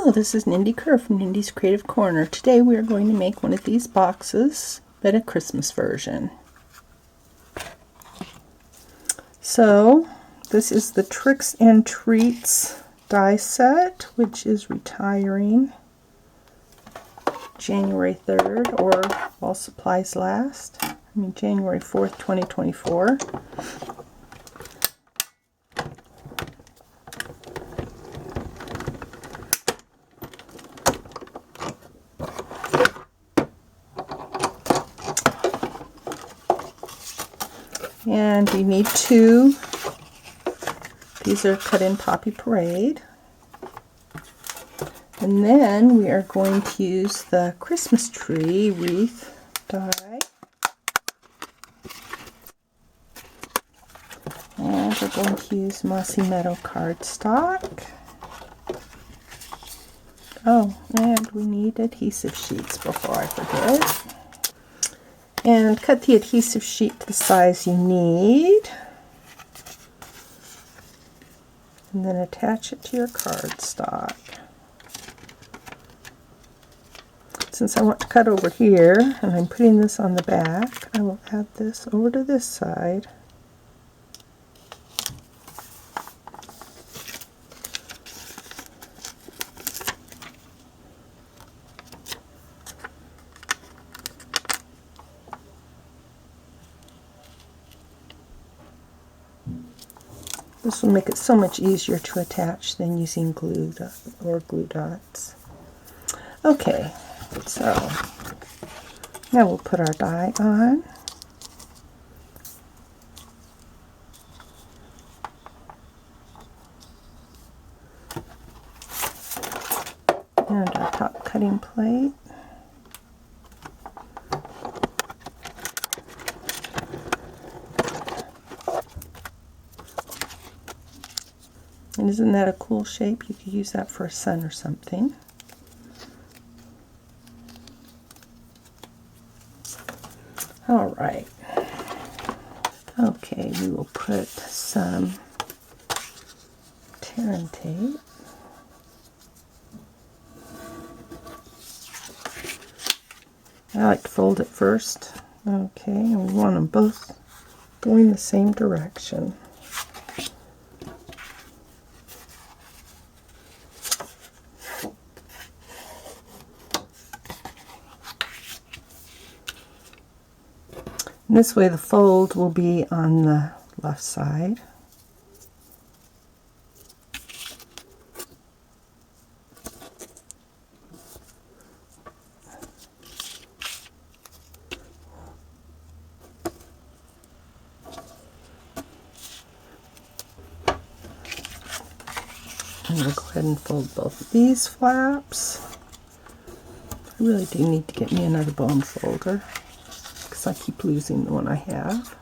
Hello, this is Nindy Kerr from Nindy's Creative Corner. Today we are going to make one of these boxes, but a Christmas version. So, this is the Tricks and Treats die set, which is retiring January 3rd, or while supplies last. January 4th, 2024. And we need two. These are cut in Poppy Parade. And then we are going to use the Christmas tree wreath die. And we're going to use Mossy Meadow cardstock. Oh, and we need adhesive sheets before I forget. And cut the adhesive sheet to the size you need. And then attach it to your cardstock. Since I want to cut over here, and I'm putting this on the back, I will add this over to this side. This will make it so much easier to attach than using glue or glue dots. Okay, so now we'll put our die on. And our top cutting plate. And isn't that a cool shape? You could use that for a sun or something. All right. Okay, we will put some tear and tape. I like to fold it first. Okay, and we want them both going the same direction. And this way the fold will be on the left side. I'm going to go ahead and fold both of these flaps. I really do need to get me another bone folder, because I keep losing the one I have.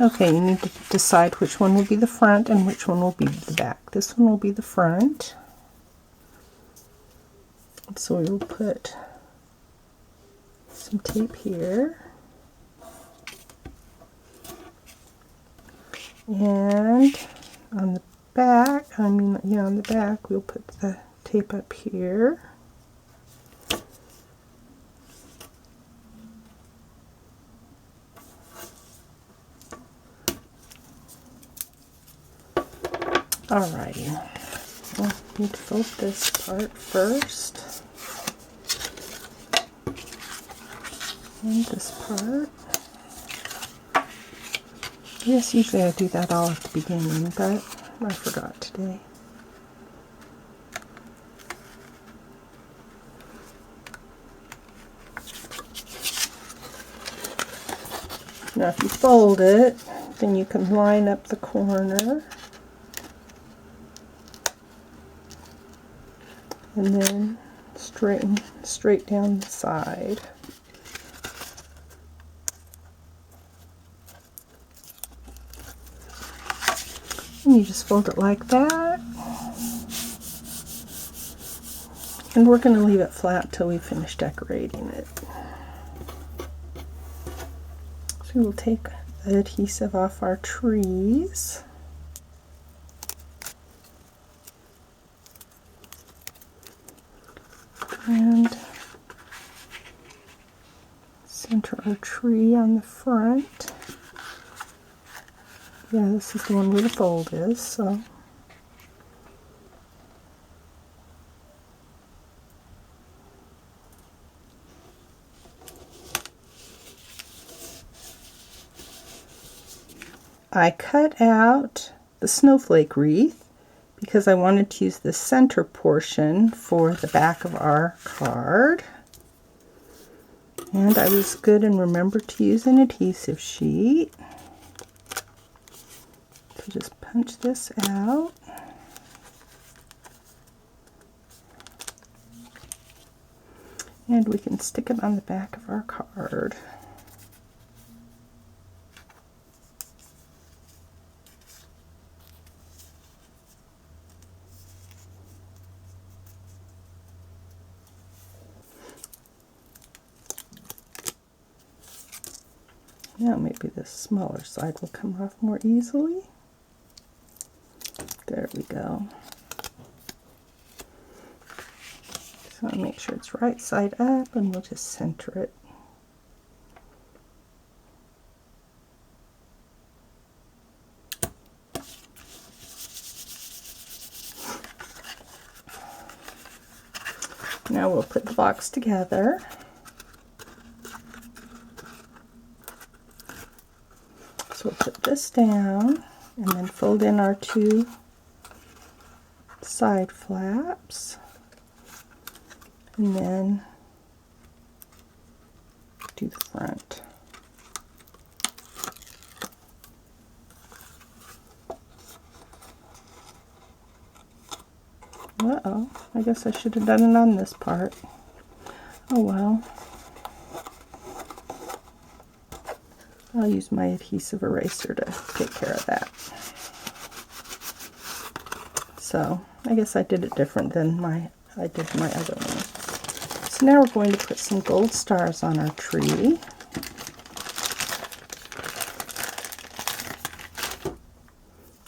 Okay, you need to decide which one will be the front and which one will be the back. This one will be the front. So we will put some tape here. And on the back, on the back, we'll put the tape up here. Alrighty, well, I need to fold this part first, and this part. Yes, usually I do that all at the beginning, but I forgot today. Now if you fold it, then you can line up the corner. And then straight down the side. And you just fold it like that. And we're going to leave it flat till we finish decorating it. So we'll take the adhesive off our trees. And center our tree on the front. Yeah, this is the one where the fold is, so. I cut out the snowflake wreath because I wanted to use the center portion for the back of our card. And I was good and remembered to use an adhesive sheet. So just punch this out. And we can stick it on the back of our card. Now maybe the smaller side will come off more easily. There we go. So I'll make sure it's right side up, and we'll just center it. Now we'll put the box together. So we'll put this down and then fold in our two side flaps, and then do the front. Uh-oh, I guess I should have done it on this part. Oh well. I'll use my adhesive eraser to take care of that. So I guess I did it different than I did my other one. So now we're going to put some gold stars on our tree.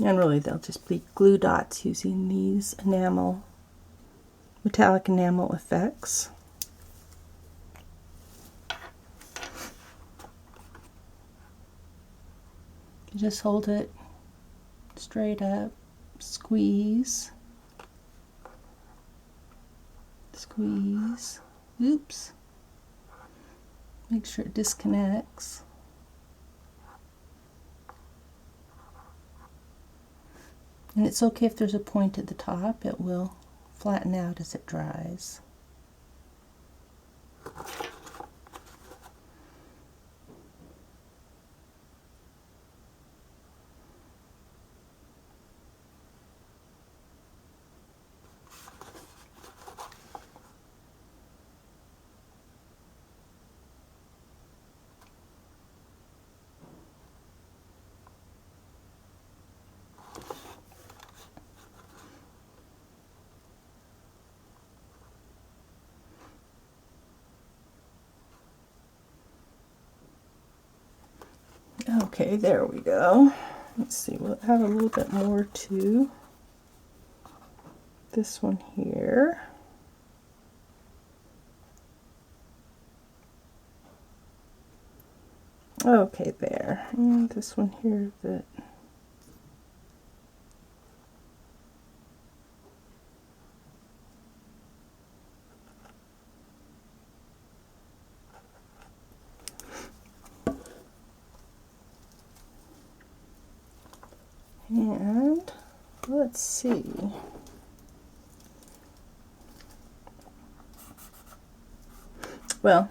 And really they'll just be glue dots using these enamel, metallic enamel effects. You just hold it straight up, squeeze, squeeze, oops, make sure it disconnects. And it's okay if there's a point at the top, it will flatten out as it dries. Okay, there we go. Let's see, we'll add a little bit more to this one here. Okay, there. And this one here that and let's see. Well,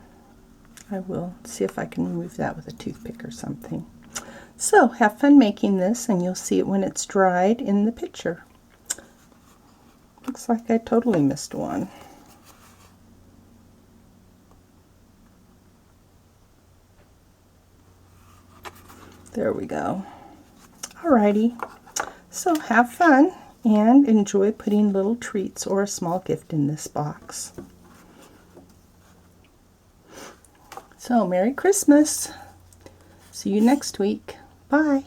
I will see if I can remove that with a toothpick or something. So have fun making this, and you'll see it when it's dried in the picture. Looks like I totally missed one. There we go. Alrighty, so have fun and enjoy putting little treats or a small gift in this box. So Merry Christmas. See you next week. Bye.